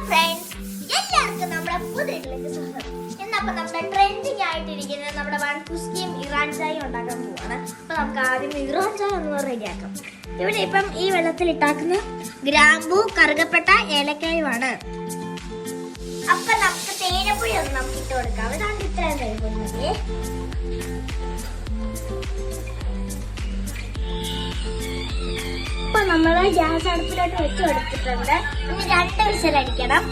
Friends, എല്ലാവർക്കും നമ്മുടെ പുതിയതിലേക്ക് സ്വാഗതം. എന്നപ്പോൾ നമ്മുടെ ട്രെൻഡിങ് ആയിട്ടിരിക്കുന്ന നമ്മുടെ വൺകുസ്കിയും ഇറാൻ ചായയും ഉണ്ടാക്കാൻ പോവാണ്. അപ്പോൾ നമുക്ക് ആദ്യം ഇറാൻ ചായ ഒന്ന് റെഡിയാക്കാം. ഇവിടെ ഇപ്പം ഈ വെള്ളത്തിൽ ഇട്ടാക്കുന്ന ഗ്രാമ്പൂ, കറുകപ്പട്ട, ഏലക്കായുമാണ്. അപ്പം നമുക്ക് തേയിലപ്പൊടി ഒന്ന് നമുക്ക് ഇട്ട് കൊടുക്കാം. ഇതാണ് ഇത്രയും കഴിക്കുന്നത്. ഇപ്പൊ നമ്മള് ഗ്യാസ് അടുപ്പിലോട്ട് വെച്ച് കൊടുത്തിട്ടുണ്ട്. ഇനി 2 വിസിലടിക്കണം.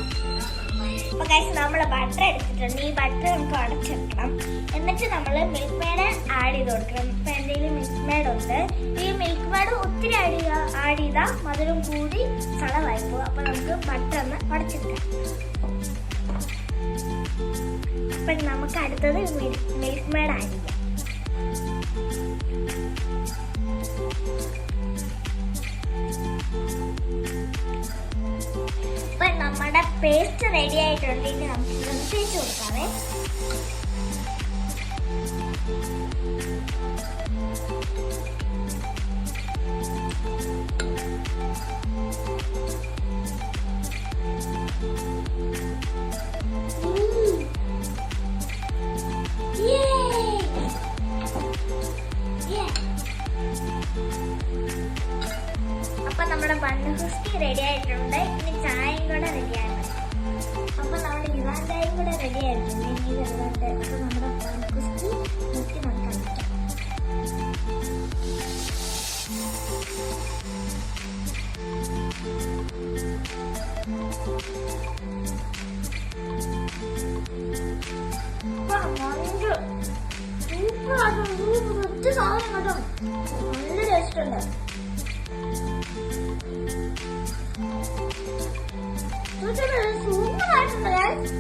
അപ്പൊ ഗൈസ് നമ്മള് ബട്ടർ എടുത്തിട്ടുണ്ട്. ഈ ബട്ടർ നമുക്ക് അടച്ചെടുക്കണം. എന്നിട്ട് നമ്മള് മിൽക്ക് മെയ്ഡ് ആഡ് ചെയ്ത് കൊടുക്കണം. ഇപ്പൊ എന്തെങ്കിലും മിൽക്ക് മെയ്ഡ് ഉണ്ട്. ഈ മിൽക്ക് മെയ്ഡ് ഒത്തിരി ആഡ് ചെയ്താൽ മധുരം കൂടി കളറായി പോകും. അപ്പൊ നമുക്ക് ബട്ടർ ഒന്ന് അടച്ചെടുക്കാം. അപ്പൊ നമുക്ക് അടുത്തത് മിൽക്ക് മെയ്ഡ് ആഡ് ചെയ്യാം. ഇപ്പൊ നമ്മുടെ പേസ്റ്റ് റെഡി ആയിട്ടുണ്ട്. ഇനി നമുക്ക് തേച്ച് കൊടുക്കാവേ. അപ്പൊ നമ്മുടെ വൺകുസ്കി റെഡി ആയിട്ടുണ്ട്. ഇനി ചായയും കൂടെ റെഡിയാണ്. അപ്പൊ നമ്മുടെ ഇറാൻ ചായയും കൂടെ റെഡി ആയിട്ടുണ്ട്. ഇനി വെള്ളമുണ്ട്. അപ്പൊ നമ്മുടെ വൺകുസ്കി മുക്കി നമുക്ക് കഴിക്കാം. സൂപ്പർ സാധനം കേട്ടോ. നല്ല ടേസ്റ്റ് ഉണ്ട്. സൂപ്പർ ആയിട്ടുണ്ട്.